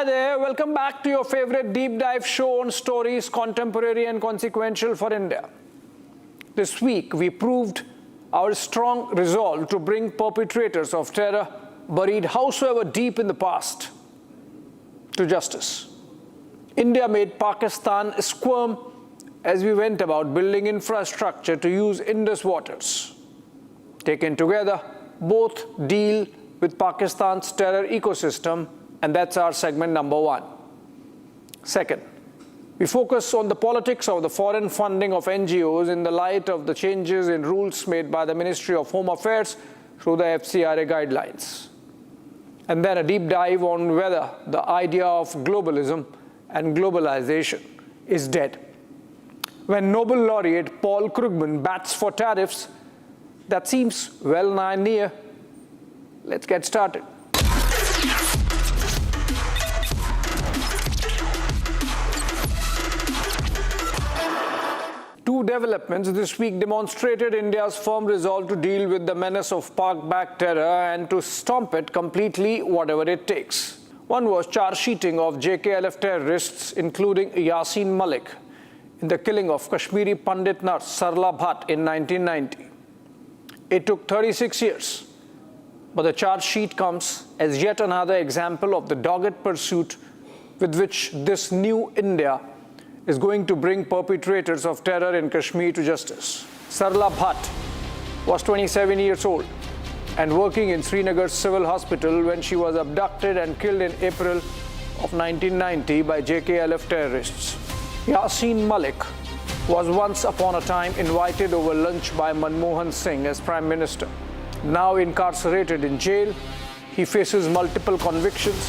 Hi there, welcome back to your favorite deep dive show on stories contemporary and consequential for India. This week, we proved our strong resolve to bring perpetrators of terror buried howsoever deep in the past to justice. India made Pakistan squirm as we went about building infrastructure to use Indus waters. Taken together, both deal with Pakistan's terror ecosystem, and that's our segment number one. Second, we focus on the politics of the foreign funding of NGOs in the light of the changes in rules made by the Ministry of Home Affairs through the FCRA guidelines. And then a deep dive on whether the idea of globalism and globalization is dead. When Nobel laureate Paul Krugman bats for tariffs, that seems well nigh near. Let's get started. Two developments this week demonstrated India's firm resolve to deal with the menace of Pak-backed terror and to stomp it completely, whatever it takes. One was charge sheeting of JKLF terrorists, including Yasin Malik, in the killing of Kashmiri Pandit nurse Sarla Bhatt in 1990. It took 36 years, but the charge sheet comes as yet another example of the dogged pursuit with which this new India is going to bring perpetrators of terror in Kashmir to justice. Sarla Bhatt was 27 years old and working in Srinagar's civil hospital when she was abducted and killed in April of 1990 by JKLF terrorists. Yasin Malik was once upon a time invited over lunch by Manmohan Singh as Prime Minister. Now incarcerated in jail, he faces multiple convictions,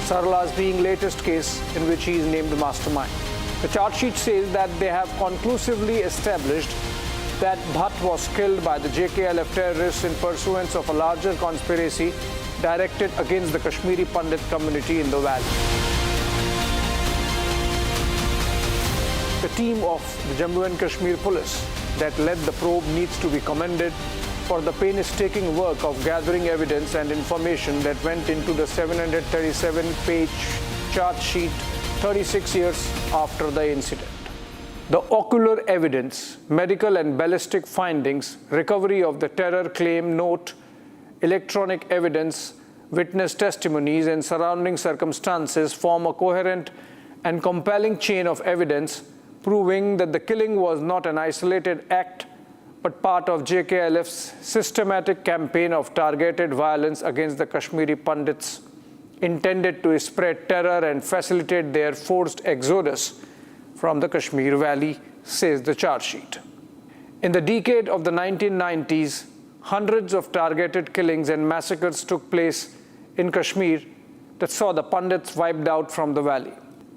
Sarla's being latest case in which he is named mastermind. The charge sheet says that they have conclusively established that Bhatt was killed by the JKLF terrorists in pursuance of a larger conspiracy directed against the Kashmiri Pandit community in the valley. The team of the Jammu and Kashmir police that led the probe needs to be commended for the painstaking work of gathering evidence and information that went into the 737-page charge sheet 36 years after the incident. The ocular evidence, medical and ballistic findings, recovery of the terror claim note, electronic evidence, witness testimonies, and surrounding circumstances form a coherent and compelling chain of evidence proving that the killing was not an isolated act but part of JKLF's systematic campaign of targeted violence against the Kashmiri Pandits intended to spread terror and facilitate their forced exodus from the Kashmir Valley, says the charge sheet. In the decade of the 1990s, hundreds of targeted killings and massacres took place in Kashmir that saw the Pandits wiped out from the valley.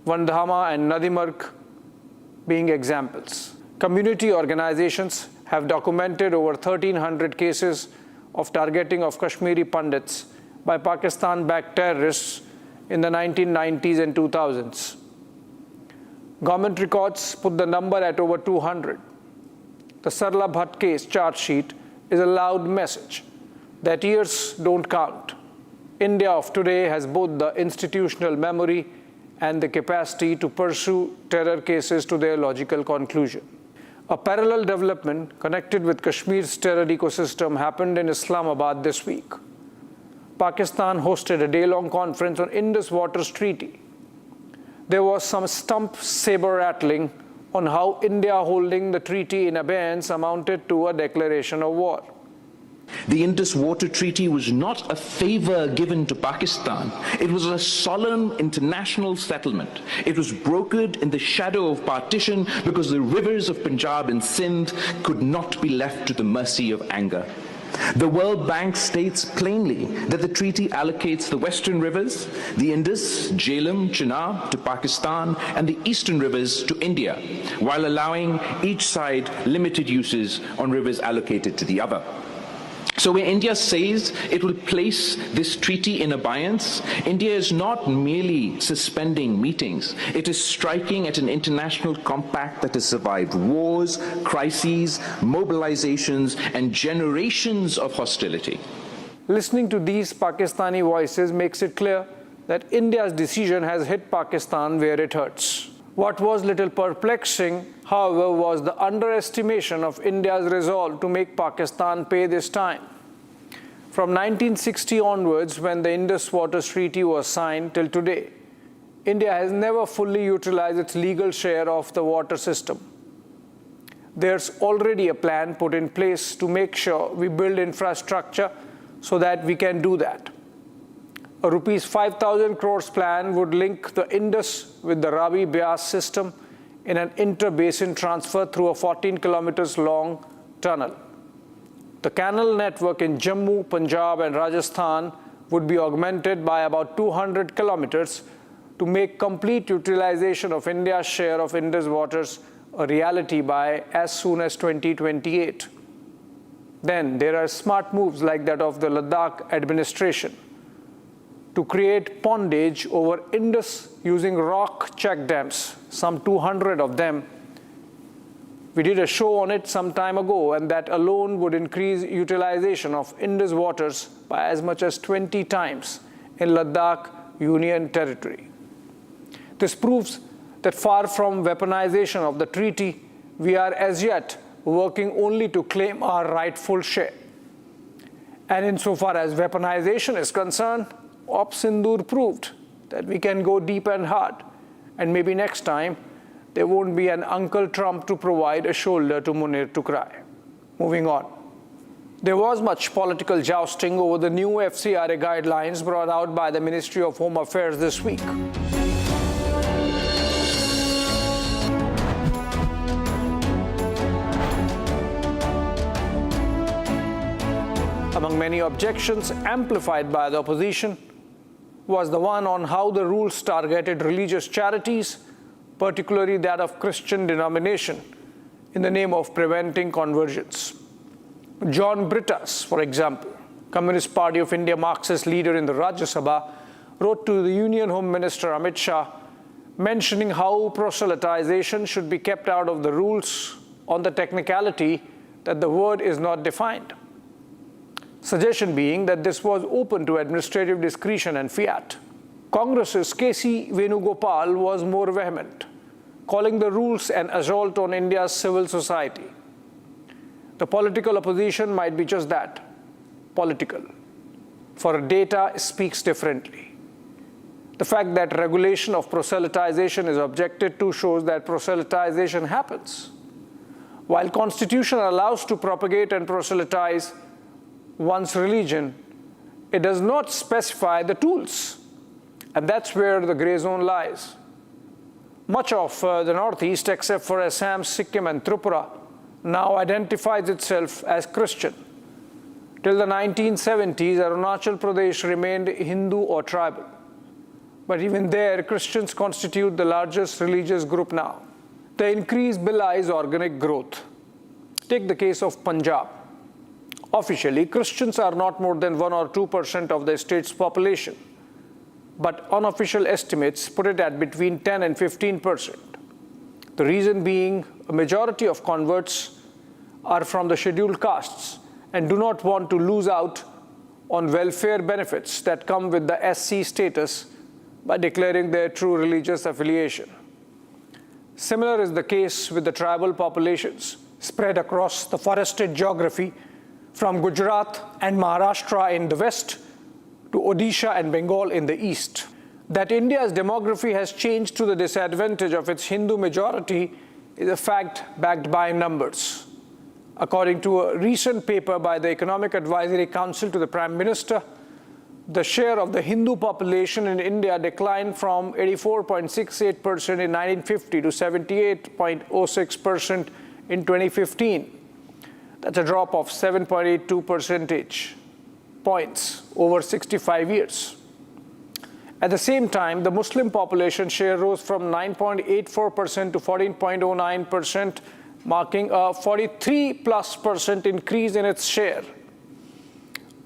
Vandhama and Nadimarg being examples. Community organizations have documented over 1,300 cases of targeting of Kashmiri Pandits by Pakistan-backed terrorists in the 1990s and 2000s. Government records put the number at over 200. The Sarla Bhatt case charge sheet is a loud message that years don't count. India of today has both the institutional memory and the capacity to pursue terror cases to their logical conclusion. A parallel development connected with Kashmir's terror ecosystem happened in Islamabad this week. Pakistan hosted a day-long conference on Indus Waters Treaty. There was some stump saber rattling on how India holding the treaty in abeyance amounted to a declaration of war. The Indus Water Treaty was not a favor given to Pakistan. It was a solemn international settlement. It was brokered in the shadow of partition because the rivers of Punjab and Sindh could not be left to the mercy of anger. The World Bank states plainly that the treaty allocates the western rivers, the Indus, Jhelum, Chenab, to Pakistan, and the eastern rivers to India, while allowing each side limited uses on rivers allocated to the other. So when India says it will place this treaty in abeyance, India is not merely suspending meetings. It is striking at an international compact that has survived wars, crises, mobilizations, and generations of hostility. Listening to these Pakistani voices makes it clear that India's decision has hit Pakistan where it hurts. What was little perplexing, however, was the underestimation of India's resolve to make Pakistan pay this time. From 1960 onwards, when the Indus Waters Treaty was signed, till today, India has never fully utilized its legal share of the water system. There's already a plan put in place to make sure we build infrastructure so that we can do that. A rupees 5,000 crores plan would link the Indus with the Ravi Beas system in an inter-basin transfer through a 14 kilometers long tunnel. The canal network in Jammu, Punjab and Rajasthan would be augmented by about 200 kilometers to make complete utilization of India's share of Indus waters a reality by as soon as 2028. Then there are smart moves like that of the Ladakh administration to create pondage over Indus using rock check dams, some 200 of them. We did a show on it some time ago, and that alone would increase utilization of Indus waters by as much as 20 times in Ladakh Union Territory. This proves that far from weaponization of the treaty, we are as yet working only to claim our rightful share. And insofar as weaponization is concerned, Op Sindoor proved that we can go deep and hard, and maybe next time there won't be an Uncle Trump to provide a shoulder to Munir to cry. Moving on. There was much political jousting over the new FCRA guidelines brought out by the Ministry of Home Affairs this week. Among many objections amplified by the opposition was the one on how the rules targeted religious charities, particularly that of Christian denomination, in the name of preventing conversions. John Brittas, for example, Communist Party of India Marxist leader in the Rajya Sabha, wrote to the Union Home Minister Amit Shah, mentioning how proselytization should be kept out of the rules on the technicality that the word is not defined. Suggestion being that this was open to administrative discretion and fiat. Congress's K.C. Venugopal was more vehement, calling the rules an assault on India's civil society. The political opposition might be just that, political, for data speaks differently. The fact that regulation of proselytization is objected to shows that proselytization happens. While Constitution allows to propagate and proselytize one's religion, it does not specify the tools. And that's where the gray zone lies. Much of the Northeast, except for Assam, Sikkim and Tripura, now identifies itself as Christian. Till the 1970s, Arunachal Pradesh remained Hindu or tribal. But even there, Christians constitute the largest religious group now. The increase belies organic growth. Take the case of Punjab. Officially, Christians are not more than 1 or 2% of the state's population, but unofficial estimates put it at between 10 and 15%. The reason being, a majority of converts are from the scheduled castes and do not want to lose out on welfare benefits that come with the SC status by declaring their true religious affiliation. Similar is the case with the tribal populations spread across the forested geography from Gujarat and Maharashtra in the west to Odisha and Bengal in the east. That India's demography has changed to the disadvantage of its Hindu majority is a fact backed by numbers. According to a recent paper by the Economic Advisory Council to the Prime Minister, the share of the Hindu population in India declined from 84.68% in 1950 to 78.06% in 2015. That's a drop of 7.82 percentage points over 65 years. At the same time, the Muslim population share rose from 9.84% to 14.09%, marking a 43+% increase in its share.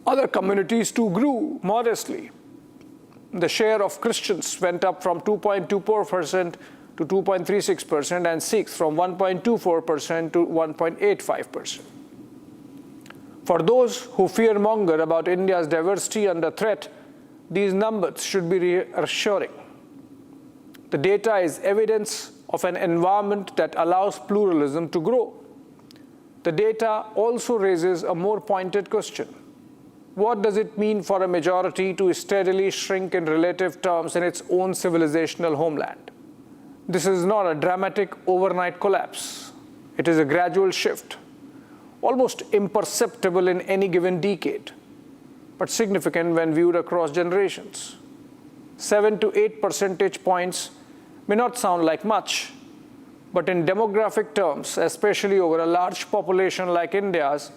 Other communities too grew modestly. The share of Christians went up from 2.24% to 2.36% and Sikhs from 1.24% to 1.85%. For those who fearmonger about India's diversity under threat, these numbers should be reassuring. The data is evidence of an environment that allows pluralism to grow. The data also raises a more pointed question. What does it mean for a majority to steadily shrink in relative terms in its own civilizational homeland? This is not a dramatic overnight collapse. It is a gradual shift, almost imperceptible in any given decade, but significant when viewed across generations. 7 to 8 percentage points may not sound like much, but in demographic terms, especially over a large population like India's,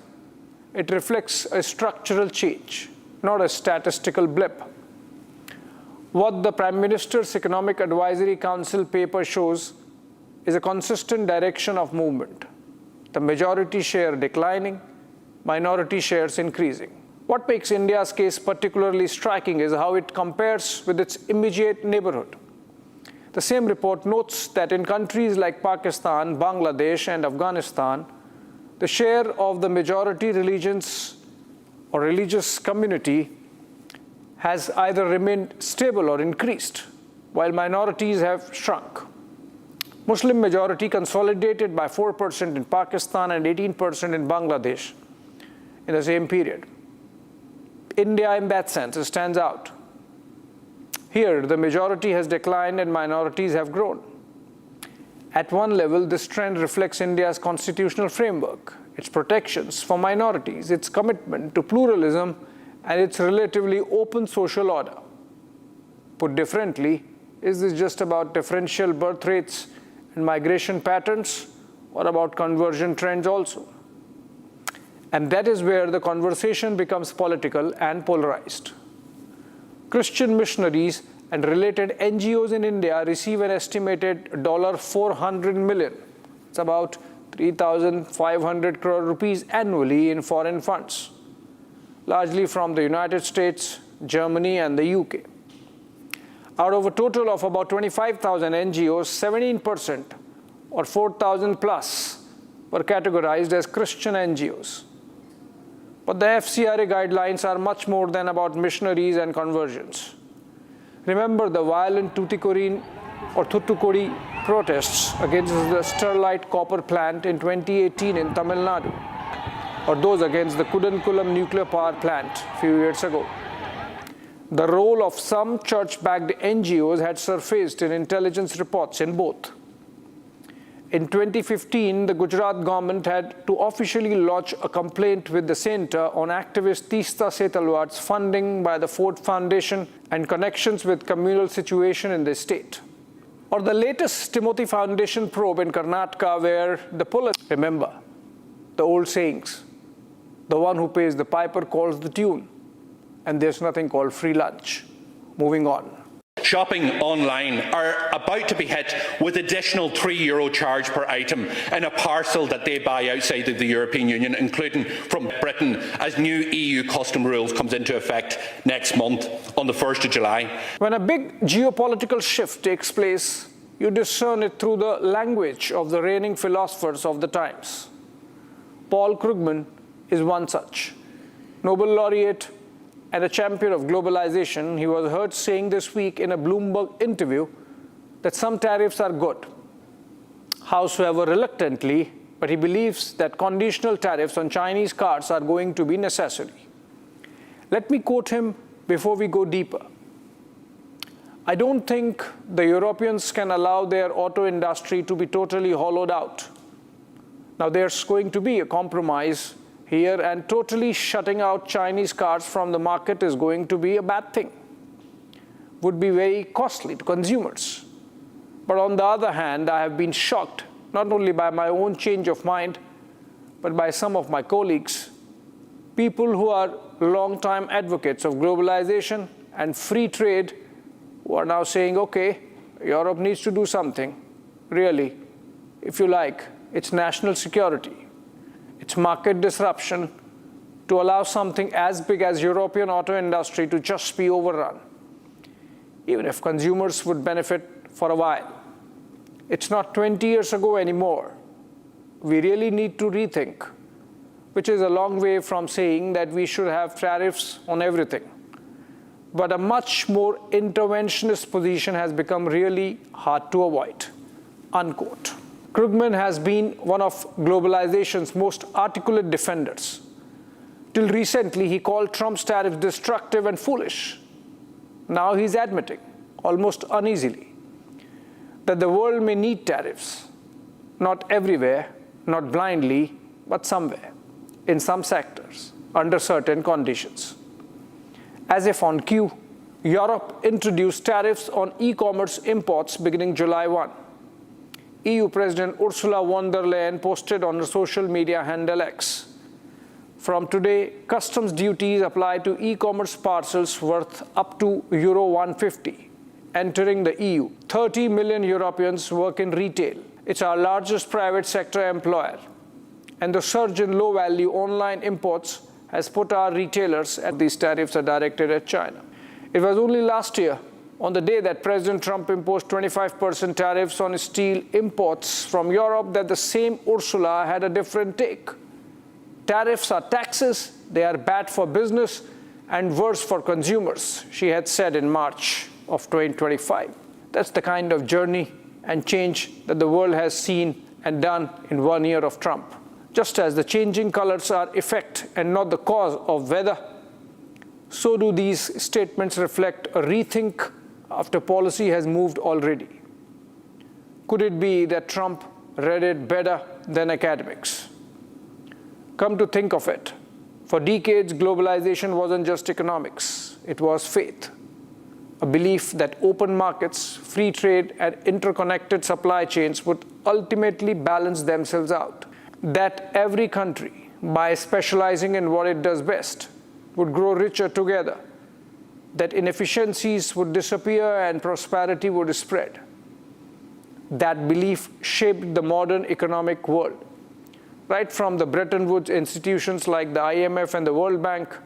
it reflects a structural change, not a statistical blip. What the Prime Minister's Economic Advisory Council paper shows is a consistent direction of movement. The majority share declining, minority shares increasing. What makes India's case particularly striking is how it compares with its immediate neighborhood. The same report notes that in countries like Pakistan, Bangladesh, and Afghanistan, the share of the majority religions or religious community has either remained stable or increased, while minorities have shrunk. Muslim majority consolidated by 4% in Pakistan and 18% in Bangladesh in the same period. India, in that sense, stands out. Here, the majority has declined and minorities have grown. At one level, this trend reflects India's constitutional framework, its protections for minorities, its commitment to pluralism, and its relatively open social order. Put differently, is this just about differential birth rates and migration patterns, or about conversion trends also? And that is where the conversation becomes political and polarized. Christian missionaries and related NGOs in India receive an estimated $400 million. It's about 3,500 crore rupees annually in foreign funds, largely from the United States, Germany, and the UK. Out of a total of about 25,000 NGOs, 17%, or 4,000 plus, were categorized as Christian NGOs. But the FCRA guidelines are much more than about missionaries and conversions. Remember the violent Tuticorin or Thuttukudi protests against the Sterlite copper plant in 2018 in Tamil Nadu, or those against the Kudankulam nuclear power plant a few years ago. The role of some church-backed NGOs had surfaced in intelligence reports in both. In 2015, the Gujarat government had to officially lodge a complaint with the Centre on activist Teesta Setalwad's funding by the Ford Foundation and connections with communal situation in the state. Or the latest Timothy Foundation probe in Karnataka, where the police, remember the old sayings, the one who pays the piper calls the tune, and there's nothing called free lunch. Moving on. Shopping online are about to be hit with additional €3 charge per item in a parcel that they buy outside of the European Union, including from Britain, as new EU custom rules comes into effect next month on the 1st of July. When a big geopolitical shift takes place, you discern it through the language of the reigning philosophers of the times. Paul Krugman is one such. Nobel laureate and a champion of globalization, he was heard saying this week in a Bloomberg interview that some tariffs are good, howsoever reluctantly, but he believes that conditional tariffs on Chinese cars are going to be necessary. Let me quote him before we go deeper. I don't think the Europeans can allow their auto industry to be totally hollowed out. Now, there's going to be a compromise here, and totally shutting out Chinese cars from the market is going to be a bad thing. Would be very costly to consumers. But on the other hand, I have been shocked not only by my own change of mind, but by some of my colleagues, people who are long-time advocates of globalization and free trade, who are now saying, okay, Europe needs to do something. Really, if you like, it's national security. It's market disruption to allow something as big as European auto industry to just be overrun, even if consumers would benefit for a while. It's not 20 years ago anymore. We really need to rethink, which is a long way from saying that we should have tariffs on everything. but a much more interventionist position has become really hard to avoid, unquote. Krugman has been one of globalization's most articulate defenders. Till recently, he called Trump's tariffs destructive and foolish. Now he's admitting, almost uneasily, that the world may need tariffs, not everywhere, not blindly, but somewhere, in some sectors, under certain conditions. As if on cue, Europe introduced tariffs on e-commerce imports beginning July 1. EU President Ursula von der Leyen posted on her social media handle X, "From today, customs duties apply to e-commerce parcels worth up to Euro 150 entering the EU. 30 million Europeans work in retail. It's our largest private sector employer. And the surge in low-value online imports has put our retailers at these tariffs are directed at China." It was only last year, on the day that President Trump imposed 25% tariffs on steel imports from Europe, that the same Ursula had a different take. Tariffs are taxes, they are bad for business and worse for consumers, she had said in March of 2025. That's the kind of journey and change that the world has seen and done in 1 year of Trump. Just as the changing colors are effect and not the cause of weather, so do these statements reflect a rethink after policy has moved already. Could it be that Trump read it better than academics? Come to think of it, for decades, globalization wasn't just economics, it was faith. A belief that open markets, free trade, and interconnected supply chains would ultimately balance themselves out. That every country, by specializing in what it does best, would grow richer together. That inefficiencies would disappear and prosperity would spread. That belief shaped the modern economic world, right from the Bretton Woods institutions like the IMF and the World Bank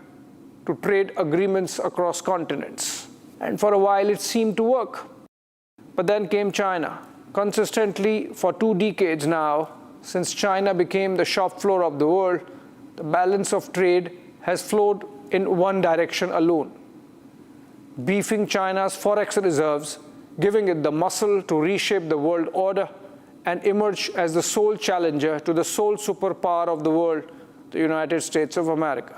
to trade agreements across continents. And for a while it seemed to work. But then came China. Consistently for 2 decades now, since China became the shop floor of the world, the balance of trade has flowed in one direction alone, beefing China's forex reserves, giving it the muscle to reshape the world order and emerge as the sole challenger to the sole superpower of the world, the United States of America.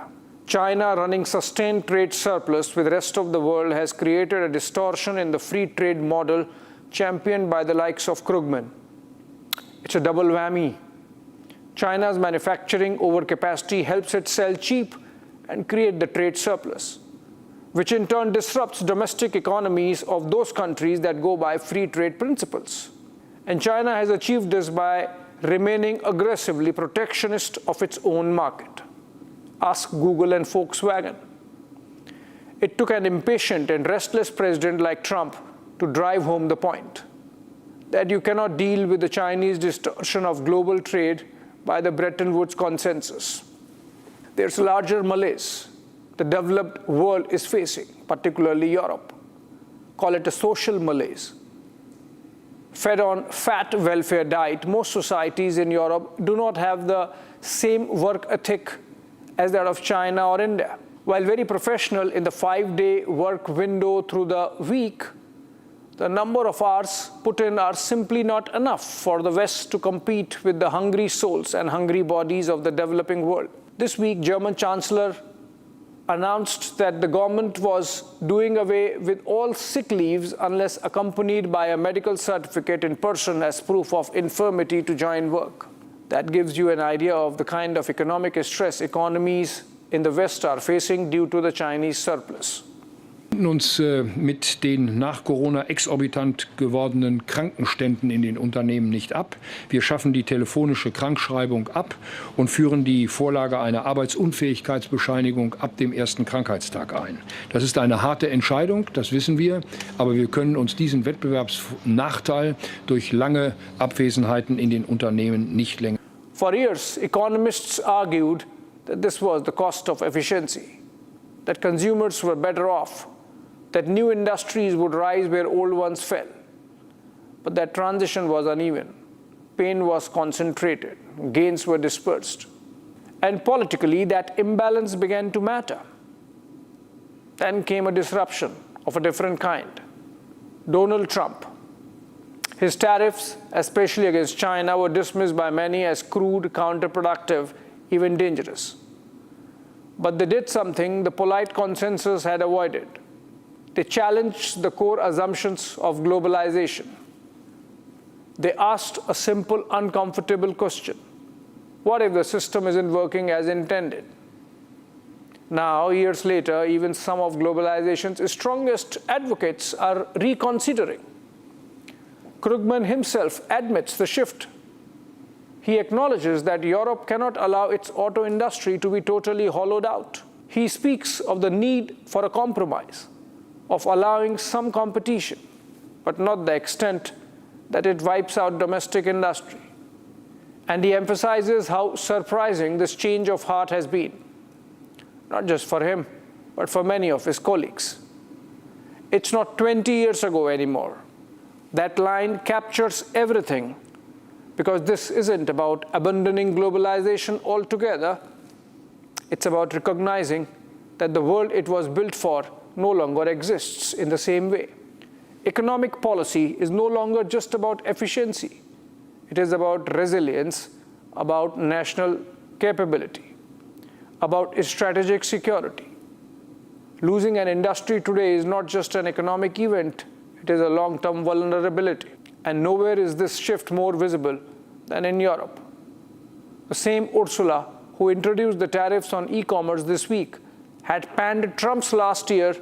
China, running sustained trade surplus with the rest of the world, has created a distortion in the free trade model championed by the likes of Krugman. It's a double whammy. China's manufacturing overcapacity helps it sell cheap and create the trade surplus, which in turn disrupts domestic economies of those countries that go by free trade principles. And China has achieved this by remaining aggressively protectionist of its own market. Ask Google and Volkswagen. It took an impatient and restless president like Trump to drive home the point that you cannot deal with the Chinese distortion of global trade by the Bretton Woods consensus. There's a larger malaise the developed world is facing, particularly Europe. Call it a social malaise. Fed on fat welfare diet, most societies in Europe do not have the same work ethic as that of China or India. While very professional in the 5-day work window through the week, the number of hours put in are simply not enough for the West to compete with the hungry souls and hungry bodies of the developing world. This week, German Chancellor announced that the government was doing away with all sick leaves unless accompanied by a medical certificate in person as proof of infirmity to join work. That gives you an idea of the kind of economic stress economies in the West are facing due to the Chinese surplus. Uns mit den nach Corona exorbitant gewordenen Krankenständen in den Unternehmen nicht ab. Wir schaffen die telefonische Krankschreibung ab und führen die Vorlage einer Arbeitsunfähigkeitsbescheinigung ab dem ersten Krankheitstag ein. Das ist eine harte Entscheidung, das wissen wir, aber wir können uns diesen Wettbewerbsnachteil durch lange Abwesenheiten in den Unternehmen nicht länger. For years, economists argued that this was the cost of efficiency, that consumers were better off, that new industries would rise where old ones fell. But that transition was uneven. Pain was concentrated. Gains were dispersed. And politically, that imbalance began to matter. Then came a disruption of a different kind. Donald Trump. His tariffs, especially against China, were dismissed by many as crude, counterproductive, even dangerous. But they did something the polite consensus had avoided. They challenged the core assumptions of globalization. They asked a simple, uncomfortable question. What if the system isn't working as intended? Now, years later, even some of globalization's strongest advocates are reconsidering. Krugman himself admits the shift. He acknowledges that Europe cannot allow its auto industry to be totally hollowed out. He speaks of the need for a compromise, of allowing some competition, but not the extent that it wipes out domestic industry. And he emphasizes how surprising this change of heart has been, not just for him, but for many of his colleagues. It's not 20 years ago anymore. That line captures everything, because this isn't about abandoning globalization altogether. It's about recognizing that the world it was built for no longer exists in the same way. Economic policy is no longer just about efficiency. It is about resilience, about national capability, about strategic security. Losing an industry today is not just an economic event, it is a long-term vulnerability. And nowhere is this shift more visible than in Europe. The same Ursula who introduced the tariffs on e-commerce this week had panned Trump's last year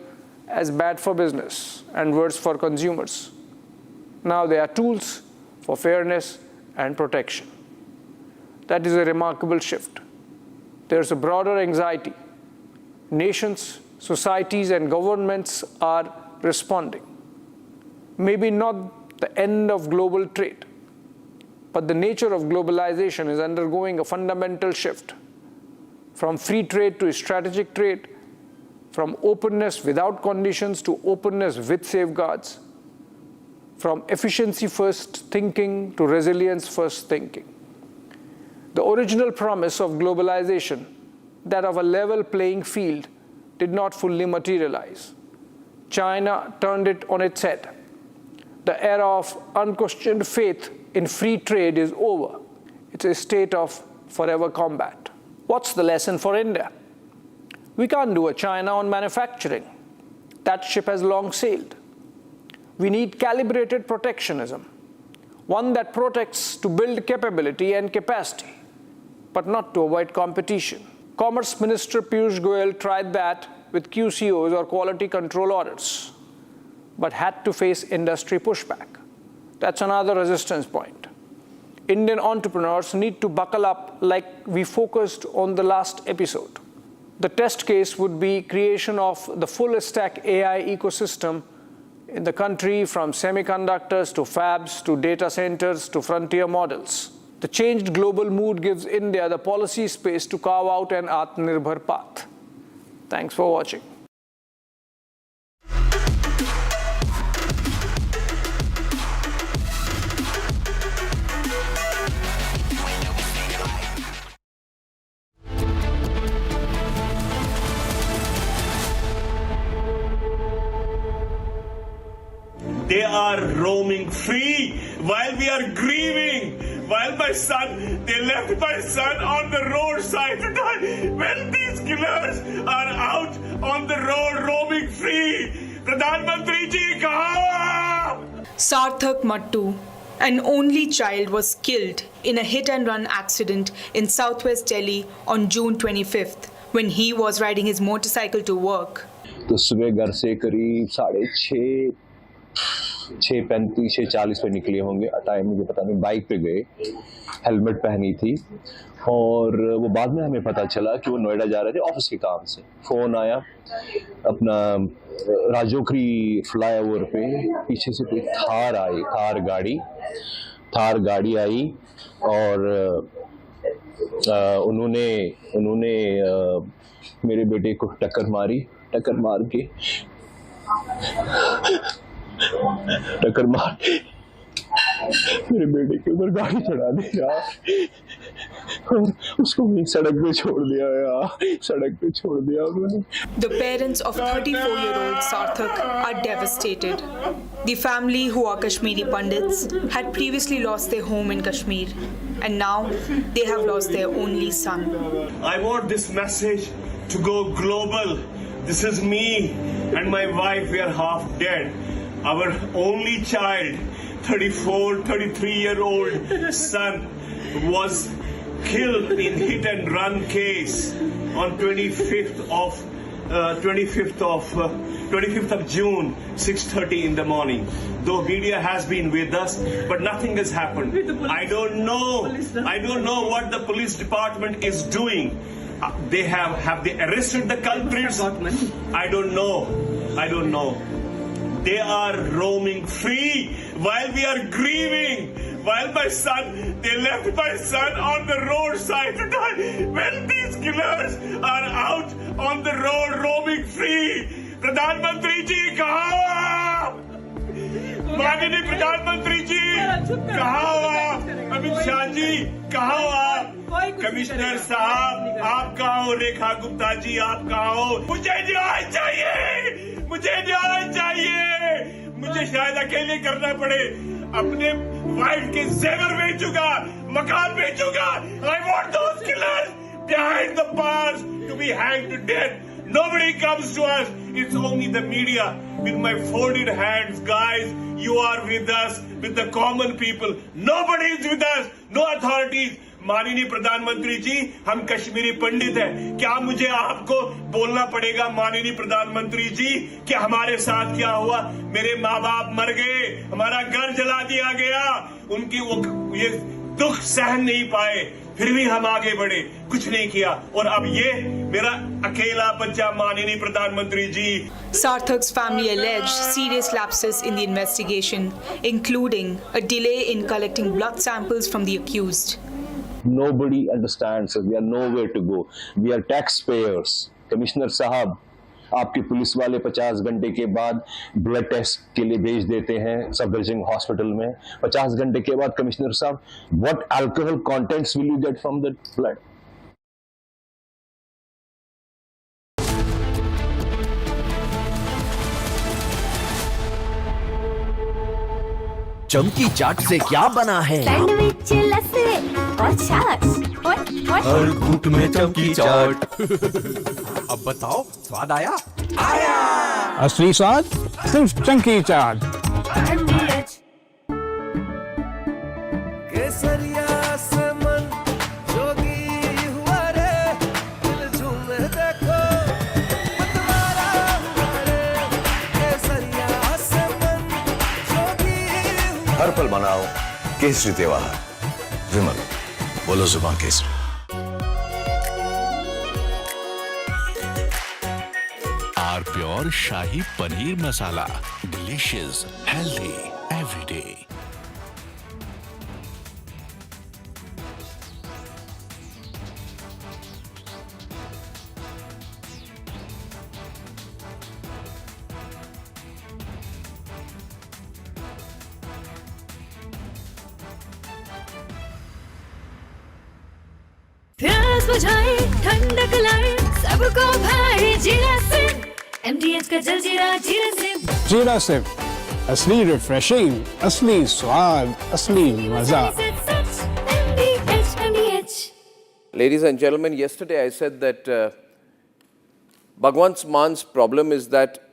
as bad for business and worse for consumers. Now they are tools for fairness and protection. That is a remarkable shift. There's a broader anxiety. Nations, societies, and governments are responding. Maybe not the end of global trade, but the nature of globalization is undergoing a fundamental shift. From free trade to strategic trade, from openness without conditions to openness with safeguards, from efficiency-first thinking to resilience-first thinking. The original promise of globalization, that of a level playing field, did not fully materialize. China turned it on its head. The era of unquestioned faith in free trade is over. It's a state of forever combat. What's the lesson for India? We can't do a China on manufacturing. That ship has long sailed. We need calibrated protectionism, one that protects to build capability and capacity, but not to avoid competition. Commerce Minister Piyush Goyal tried that with QCOs or quality control orders, but had to face industry pushback. That's another resistance point. Indian entrepreneurs need to buckle up like we focused on the last episode. The test case would be creation of the full stack AI ecosystem in the country, from semiconductors to fabs to data centers to frontier models. The changed global mood gives India the policy space to carve out an Atmanirbhar path. Thanks for watching. They are roaming free while we are grieving. While they left my son on the roadside to die. When these killers are out on the road roaming free, Pradhan Mantri ji kahan? Sarthak Mattu, an only child, was killed in a hit-and-run accident in southwest Delhi on June 25th when he was riding his motorcycle to work. तो सुबह घर से करीब 6:35 6:40 पे निकले होंगे। Time मुझे पता नहीं। बाइक पे गए, हेलमेट पहनी थी, और वो बाद में हमें पता चला कि वो नोएडा जा रहे थे ऑफिस के काम से। फ़ोन आया अपना राजौखरी फ्लाईओवर पे, पीछे से कोई थार गाड़ी आई और उन्होंने मेरे बेटे को टक्कर मार के मेरे बेटे के ऊपर गाड़ी चढ़ा दिया। और उसको वहीं सड़क पे छोड़ दिया यार, सड़क पे छोड़ दिया मैंने। The parents of 34-year-old Sarthak are devastated. The family, who are Kashmiri Pandits, had previously lost their home in Kashmir, and now they have lost their only son. I want this message to go global. This is me and my wife, we are half dead. Our only child, 33-year-old son, was killed in hit and run case on 25th of June, 6:30 in the morning. Though media has been with us, but nothing has happened. I don't know what the police department is doing. They have they arrested the culprits? I don't know. They are roaming free while we are grieving. While they left my son on the roadside to die. When these killers are out on the road roaming free. प्रधानमंत्री जी कहाँ? माननीय प्रधानमंत्री जी कहाँ? अमित शाह जी कहाँ? Commissioner साहब आप कहाँ हो? रेखा गुप्ता जी आप कहाँ हो? मुझे न्याय चाहिए, मुझे शायद अकेले करना पड़े, अपने वाइफ के जेवर बेचूंगा, मकान बेचूंगा. I want those killers behind the bars to be hanged to death. Nobody comes to us. It's only the media with my folded hands. Guys, you are with us, with the common people. Nobody is with us. No authorities. माननीय प्रधानमंत्री जी, हम कश्मीरी पंडित हैं. क्या मुझे आपको बोलना पड़ेगा माननीय प्रधानमंत्री जी कि हमारे साथ क्या हुआ? मेरे माँ बाप मर गए, हमारा घर जला दिया गया, उनकी वो ये दुख सहन नहीं पाए, फिर भी हम आगे बढ़े, कुछ नहीं किया, और अब ये मेरा अकेला बच्चा. माननीय प्रधानमंत्री जी. Sarthak's family alleged serious lapses in the investigation, including a delay in collecting blood samples from the accused. Nobody understands us. We are nowhere to go. We are taxpayers. Commissioner साहब, आपके पुलिस वाले 50 घंटे के बाद blood test के लिए भेज देते हैं सब डिविजन हॉस्पिटल में. 50 घंटे के बाद कमिश्नर साहब, what alcohol contents will you get from that blood? चमकी चाट से क्या बना है? सैंडविच, लस्सी और छाछ और हर घूंट में चमकी चाट. अब बताओ, स्वाद आया? आया. असली स्वाद सिर्फ चमकी चाट. केसरिया से मन जोगी हुआ रे, दिल झूमे देखो मतवारा हुआ रे. केसरिया से मन जोगी हुआ. हर पल मनाओ केसरी त्योहार. विमल, बोलो जुबान केसरी. आर pure shahi paneer masala, delicious, healthy everyday. प्यास बुझाए, ठंडक लाए, सबको भाए जीरा से. MDH का जलजीरा जीरा से. जीरा से असली रिफ्रेशिंग, असली स्वाद, असली मजा. MDH. Ladies and gentlemen, yesterday I said that Bhagwant Man's problem is that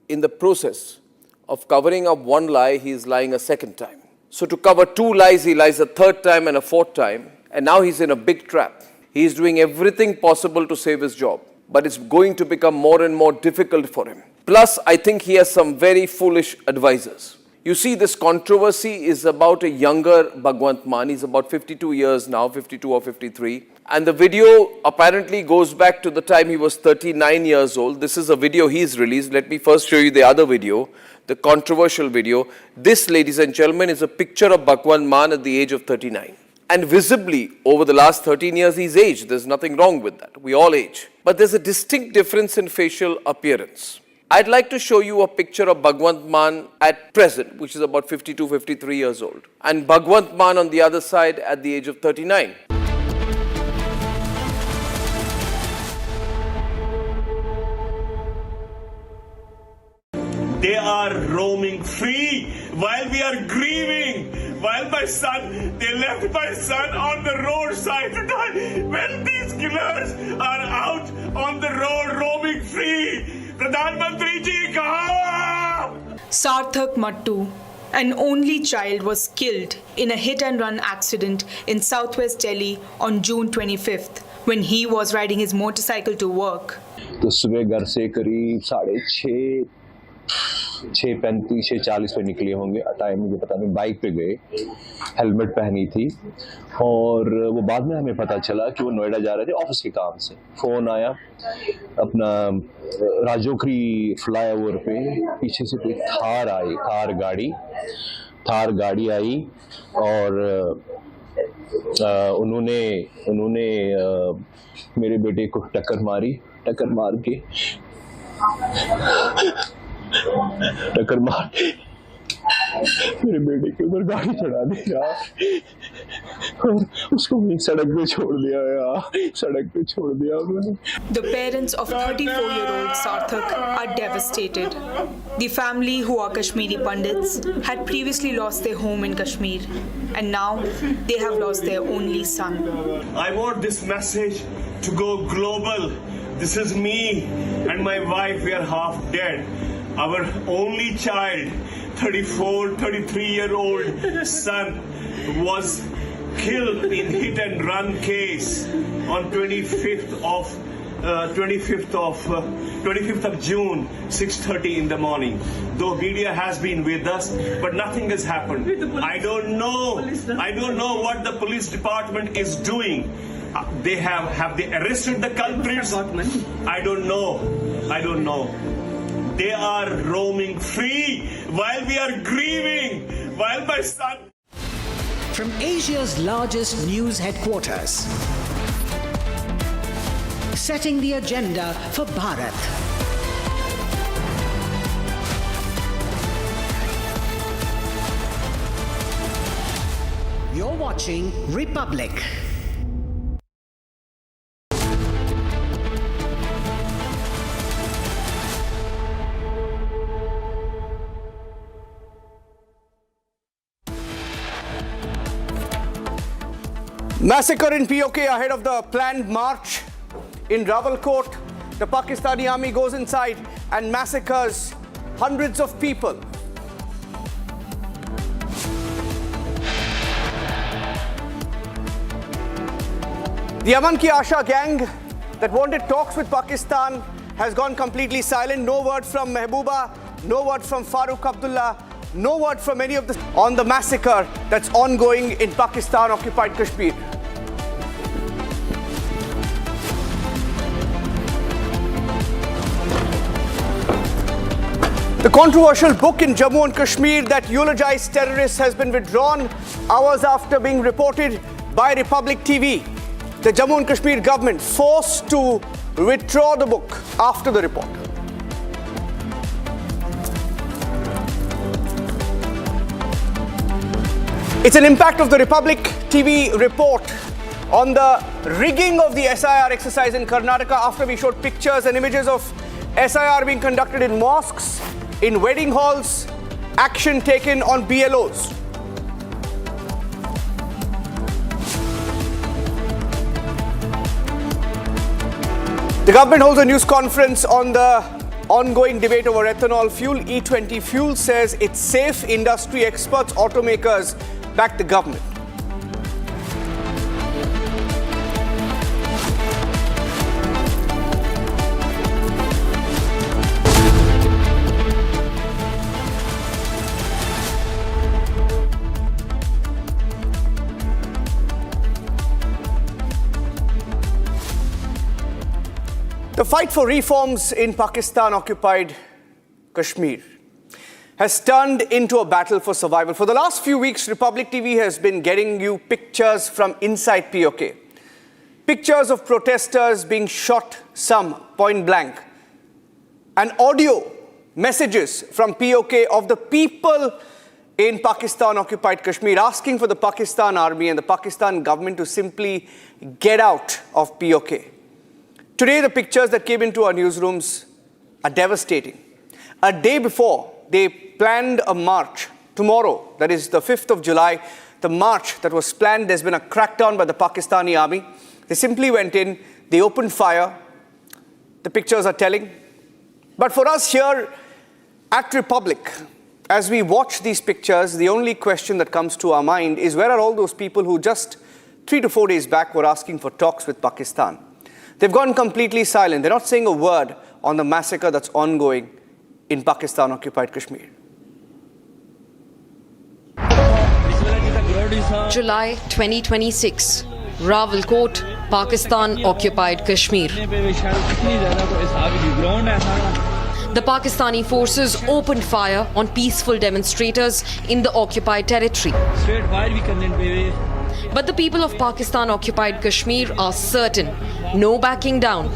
in the process of covering up one lie, he is lying a second time. So to cover two lies, he lies a third time and a fourth time. And now he's in a big trap. He is doing everything possible to save his job, but it's going to become more and more difficult for him. Plus, I think he has some very foolish advisors. You see, this controversy is about a younger Bhagwant Mann. He's about 52 years now, 52 or 53. And the video apparently goes back to the time he was 39 years old. This is a video he's released. Let me first show you the other video, the controversial video. This, ladies and gentlemen, is a picture of Bhagwant Mann at the age of 39. And visibly, over the last 13 years, he's aged. There's nothing wrong with that. We all age. But there's a distinct difference in facial appearance. I'd like to show you a picture of Bhagwant Mann at present, which is about 52, 53 years old. And Bhagwant Mann on the other side at the age of 39. They are roaming free while we are grieving. While my son, they left my son on the roadside to die. When these killers are out on the road roaming free, Pradhan Mantri ji kaha? Sarthak Mattu, an only child, was killed in a hit-and-run accident in southwest Delhi on June 25th when he was riding his motorcycle to work. तो सुबह घर से करीब 6:40 पे निकले होंगे। Time मुझे पता नहीं। बाइक पे गए, हेलमेट पहनी थी और वो बाद में हमें पता चला कि वो नोएडा जा रहे थे ऑफिस के काम से। फ़ोन आया अपना राजोखरी फ्लाईओवर पे, पीछे से कोई थार गाड़ी आई और उन्होंने मेरे बेटे को टक्कर मार के मेरे बेटे के ऊपर गाड़ी चढ़ा दिया और उसको वहीं सड़क पे छोड़ दिया उन्होंने। The parents of 34-year-old Sarthak are devastated. The family, who are Kashmiri Pandits, had previously lost their home in Kashmir, and now they have lost their only son. I want this message to go global. This is me and my wife, we are half dead. Our only child, 33-year-old son, was killed in hit-and-run case on 25th of June, 6:30 in the morning. Though media has been with us, but nothing has happened. I don't know what the police department is doing. They have they arrested the culprits? I don't know. They are roaming free while we are grieving, while my son... From Asia's largest news headquarters, setting the agenda for Bharat. You're watching Republic. Massacre in POK ahead of the planned march in Rawalkot. The Pakistani army goes inside and massacres hundreds of people. The Aman Ki Asha gang that wanted talks with Pakistan has gone completely silent. No word from Mehbooba, no word from Farooq Abdullah, no word from any of the on the massacre that's ongoing in Pakistan-occupied Kashmir. The controversial book in Jammu and Kashmir that eulogized terrorists has been withdrawn hours after being reported by Republic TV. The Jammu and Kashmir government forced to withdraw the book after the report. It's an impact of the Republic TV report on the rigging of the SIR exercise in Karnataka after we showed pictures and images of SIR being conducted in mosques, in wedding halls, action taken on BLOs. The government holds a news conference on the ongoing debate over ethanol fuel. E20 Fuel says it's safe. Industry experts, automakers back the government. The fight for reforms in Pakistan-occupied Kashmir has turned into a battle for survival. For the last few weeks, Republic TV has been getting you pictures from inside POK. Pictures of protesters being shot, some point blank. And audio messages from POK of the people in Pakistan-occupied Kashmir asking for the Pakistan army and the Pakistan government to simply get out of POK. Today, the pictures that came into our newsrooms are devastating. A day before, they planned a march. Tomorrow, that is the 5th of July, the march that was planned, there's been a crackdown by the Pakistani army. They simply went in, they opened fire. The pictures are telling. But for us here at Republic, as we watch these pictures, the only question that comes to our mind is where are all those people who just 3 to 4 days back were asking for talks with Pakistan? They've gone completely silent. They're not saying a word on the massacre that's ongoing in Pakistan-occupied Kashmir. July 2026, Rawalkot, Pakistan-occupied Kashmir. The Pakistani forces opened fire on peaceful demonstrators in the occupied territory. But the people of Pakistan-occupied Kashmir are certain, no backing down.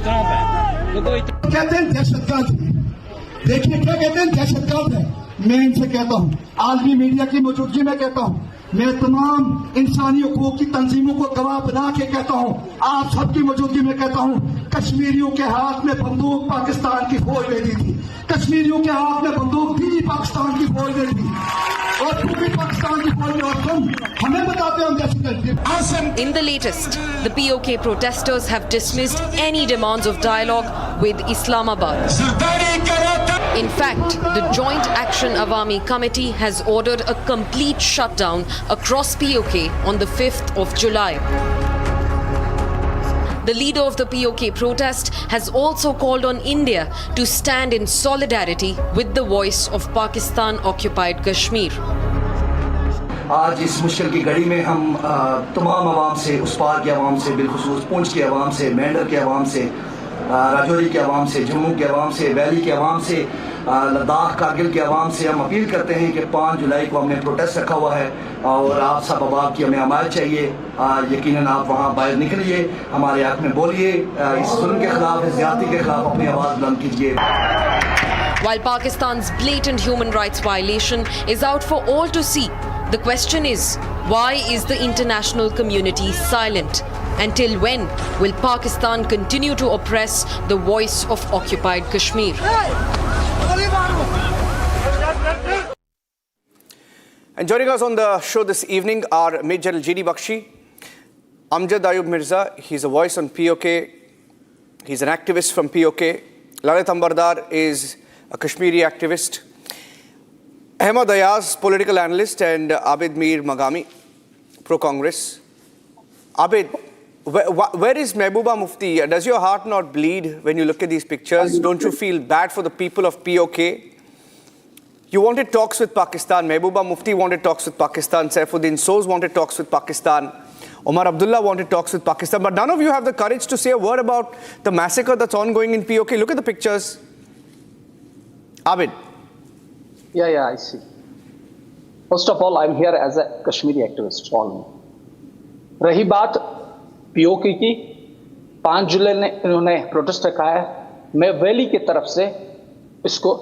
देखिए क्या कहते हैं दहशतगर्द है। मैं इनसे कहता हूँ, आलमी मीडिया की मौजूदगी में कहता हूँ, मैं तमाम इंसानी हकूक की तंजीमों को गवाह बना के कहता हूँ, आप सबकी मौजूदगी में कहता हूँ, कश्मीरियों के हाथ में बंदूक पाकिस्तान की फौज दे दी थी। कश्मीरियों के हाथ में बंदूक भी पाकिस्तान की फौज दे दी और पूरी पाकिस्तान की फौज और तुम हमें बताते हो हम दहशतगर्द। In the latest, the POK protesters have dismissed any demands of dialogue with Islamabad. In fact, the Joint Action Awami Committee has ordered a complete shutdown across POK on the 5th of July. The leader of the POK protest has also called on India to stand in solidarity with the voice of Pakistan-occupied Kashmir. आज इस मुश्किल की घड़ी में हम तमाम आवाम से, उस पार की आवाम से, बिलखुसूस पुंछ की आवाम से, मेंढर की आवाम से, राजौरी की आवाम से, जम्मू की आवाम से, वैली की आवाम से, लद्दाख कारगिल की आवाम से हम अपील करते हैं कि 5 जुलाई को हमने प्रोटेस्ट रखा हुआ है और आप सब अहबाब की हमें हमायत चाहिए। यकीनन आप वहाँ बाहर निकलिए, हमारे हक में बोलिए, इस जुल्म के खिलाफ, इस ज़्यादती के खिलाफ अपनी आवाज़ बुलंद कीजिए। While Pakistan's blatant human rights violation is out for all to see, the question is, why is the international community silent? Until when will Pakistan continue to oppress the voice of occupied Kashmir? And joining us on the show this evening are Major General G.D. Bakshi, Amjad Ayub Mirza, he's a voice on POK, he's an activist from POK. Lalit Ambardar is a Kashmiri activist. Ahmad Ayaz, political analyst, and Abid Mir Magami, pro-Congress. Abid, where is Mehbooba Mufti? Does your heart not bleed when you look at these pictures? Don't you feel bad for the people of POK? You wanted talks with Pakistan. Mehbooba Mufti wanted talks with Pakistan. Saifuddin Soz wanted talks with Pakistan. Omar Abdullah wanted talks with Pakistan. But none of you have the courage to say a word about the massacre that's ongoing in POK. Look at the pictures. Abid. Yeah, I see. First of all, I'm here as a Kashmiri activist. रही बात PoK की, 5 जुलाई ने इन्होंने protest रखा है। मैं valley की तरफ से इसको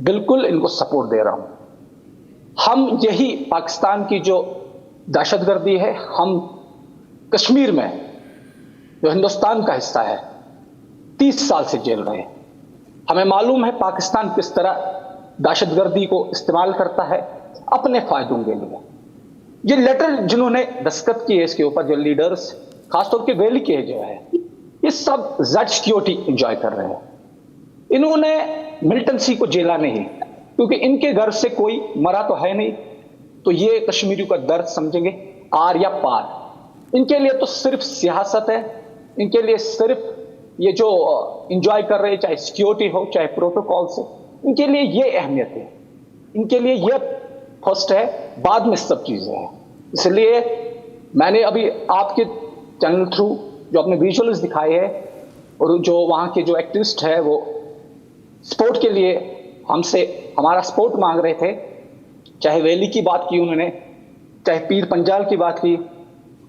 बिल्कुल इनको सपोर्ट दे रहा हूं। हम यही पाकिस्तान की जो दहशतगर्दी है, हम कश्मीर में जो हिंदुस्तान का हिस्सा है 30 साल से झेल रहे हैं। हमें मालूम है पाकिस्तान किस तरह दहशतगर्दी को इस्तेमाल करता है अपने फायदों के लिए। ये लेटर जिन्होंने दस्तखत किए इसके ऊपर, जो लीडर्स खासतौर के वैली के जो है, ये सब जेड सिक्योरिटी एंजॉय कर रहे हैं। इन्होंने मिलिटेंसी को झेला नहीं, क्योंकि इनके घर से कोई मरा तो है नहीं, तो ये कश्मीरियों का दर्द समझेंगे आर या पार। इनके लिए तो सिर्फ सियासत है, इनके लिए सिर्फ ये जो एंजॉय कर रहे हैं, चाहे सिक्योरिटी हो चाहे प्रोटोकॉल से, इनके लिए ये अहमियत है, इनके लिए ये फर्स्ट है, बाद में सब चीजें हैं। इसलिए मैंने अभी आपके चैनल थ्रू जो अपने विजुअल्स दिखाए हैं और जो वहाँ के जो एक्टिविस्ट है वो सपोर्ट के लिए हमसे हमारा सपोर्ट मांग रहे थे। चाहे वैली की बात की उन्होंने, चाहे पीर पंजाल की बात की,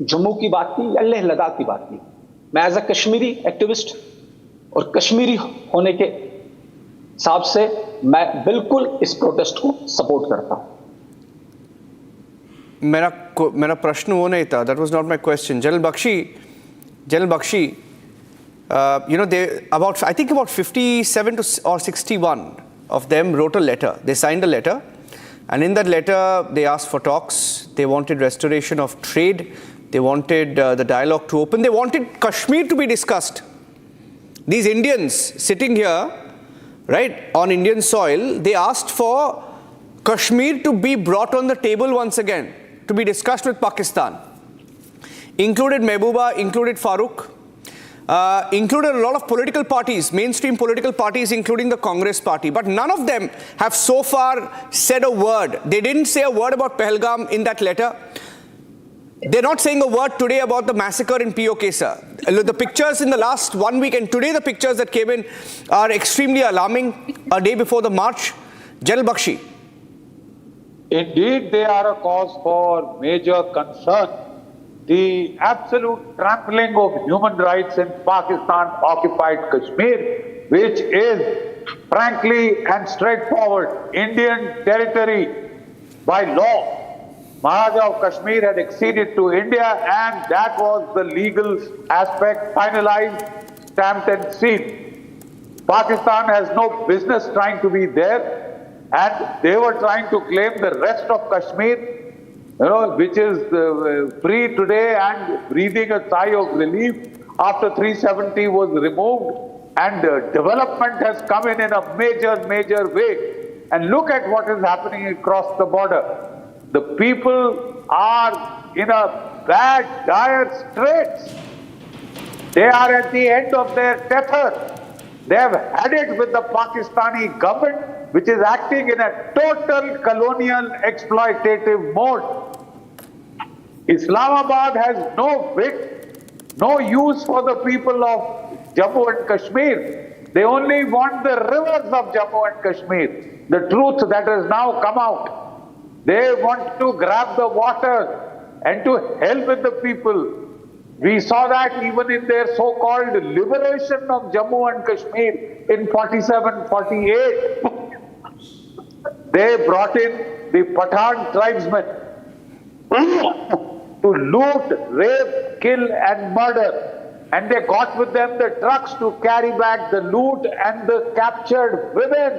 जम्मू की बात की या लेह लद्दाख की बात की। मैं एज अ कश्मीरी एक्टिविस्ट और कश्मीरी होने के हिसाब से मैं बिल्कुल इस प्रोटेस्ट को सपोर्ट करता हूं। मेरा प्रश्न वो नहीं था, that was not my question. General Bakshi, you know, they about 57 or 61 of them wrote a letter. They signed a letter, and in that letter, they asked for talks. They wanted restoration of trade. They wanted the dialogue to open. They wanted Kashmir to be discussed. These Indians sitting here, right, on Indian soil, they asked for Kashmir to be brought on the table once again, to be discussed with Pakistan. Included Mehbooba, included Farooq, included a lot of political parties, mainstream political parties, including the Congress party. But none of them have so far said a word. They didn't say a word about Pahalgam in that letter. They're not saying a word today about the massacre in POK, sir. The pictures in the last 1 week and today the pictures that came in are extremely alarming. A day before the march. General Bakshi. Indeed, they are a cause for major concern. The absolute trampling of human rights in Pakistan-occupied Kashmir, which is frankly and straightforward Indian territory by law. Maharaja of Kashmir had acceded to India, and that was the legal aspect, finalized, stamped and sealed. Pakistan has no business trying to be there, and they were trying to claim the rest of Kashmir, which is free today and breathing a sigh of relief after 370 was removed, and development has come in a major way. And look at what is happening across the border. The people are in a bad, dire straits. They are at the end of their tether. They have had it with the Pakistani government, which is acting in a total colonial exploitative mode. Islamabad has no wit, no use for the people of Jammu and Kashmir. They only want the rivers of Jammu and Kashmir, the truth that has now come out. They want to grab the water and to help with the people. We saw that even in their so-called liberation of Jammu and Kashmir in 47, 48. They brought in the Pathan tribesmen to loot, rape, kill and murder. And they got with them the trucks to carry back the loot and the captured women,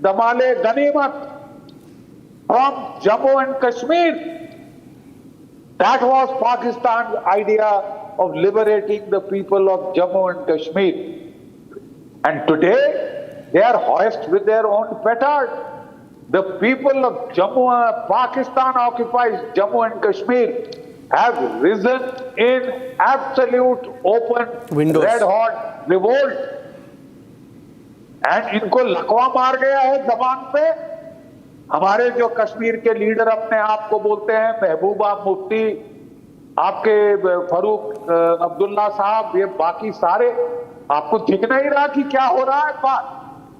the Male Ganimat, from Jammu and Kashmir. That was Pakistan's idea of liberating the people of Jammu and Kashmir. And today, they are hoist with their own petard. The people of Jammu, Pakistan occupies Jammu and Kashmir, have risen in absolute open, red-hot revolt. And इनको लकवा मार गया है जबान पे. हमारे जो कश्मीर के लीडर अपने आप को बोलते हैं, महबूबा मुफ्ती, आपके फारूक अब्दुल्ला साहब, ये बाकी सारे, आपको दिख नहीं रहा कि क्या हो रहा है बात?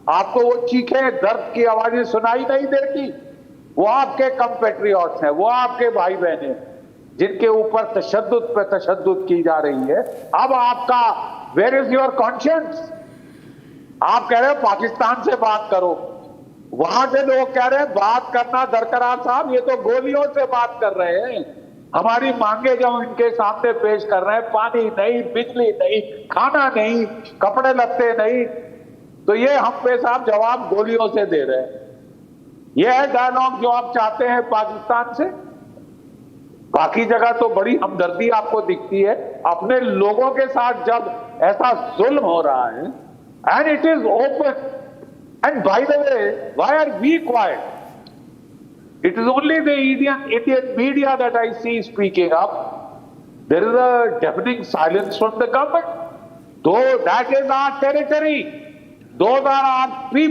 आपको वो चीखें, दर्द की आवाजें सुनाई नहीं देती? वो आपके कंपेट्रियट्स हैं, वो आपके भाई बहन हैं, जिनके ऊपर तशद्दुद पे तशद्दुद की जा रही है. अब आपका वेयर इज योर कॉन्शियंस? आप कह रहे हैं पाकिस्तान से बात करो, वहां से लोग कह रहे हैं बात करना दरकरार साहब, ये तो गोलियों से बात कर रहे हैं. हमारी मांगे जब इनके सामने पेश कर रहे हैं, पानी नहीं, बिजली नहीं, खाना नहीं, कपड़े लत्ते नहीं, तो ये हम पे साहब जवाब गोलियों से दे रहे हैं. ये है डायलॉग जो आप चाहते हैं पाकिस्तान से? बाकी जगह तो बड़ी हमदर्दी आपको दिखती है, अपने लोगों के साथ जब ऐसा जुल्म हो रहा है, and it is open. And by the way, why are we quiet? It is only the Indian media that I see speaking up. There is a deafening silence from the government. Though that is our territory, those are our people.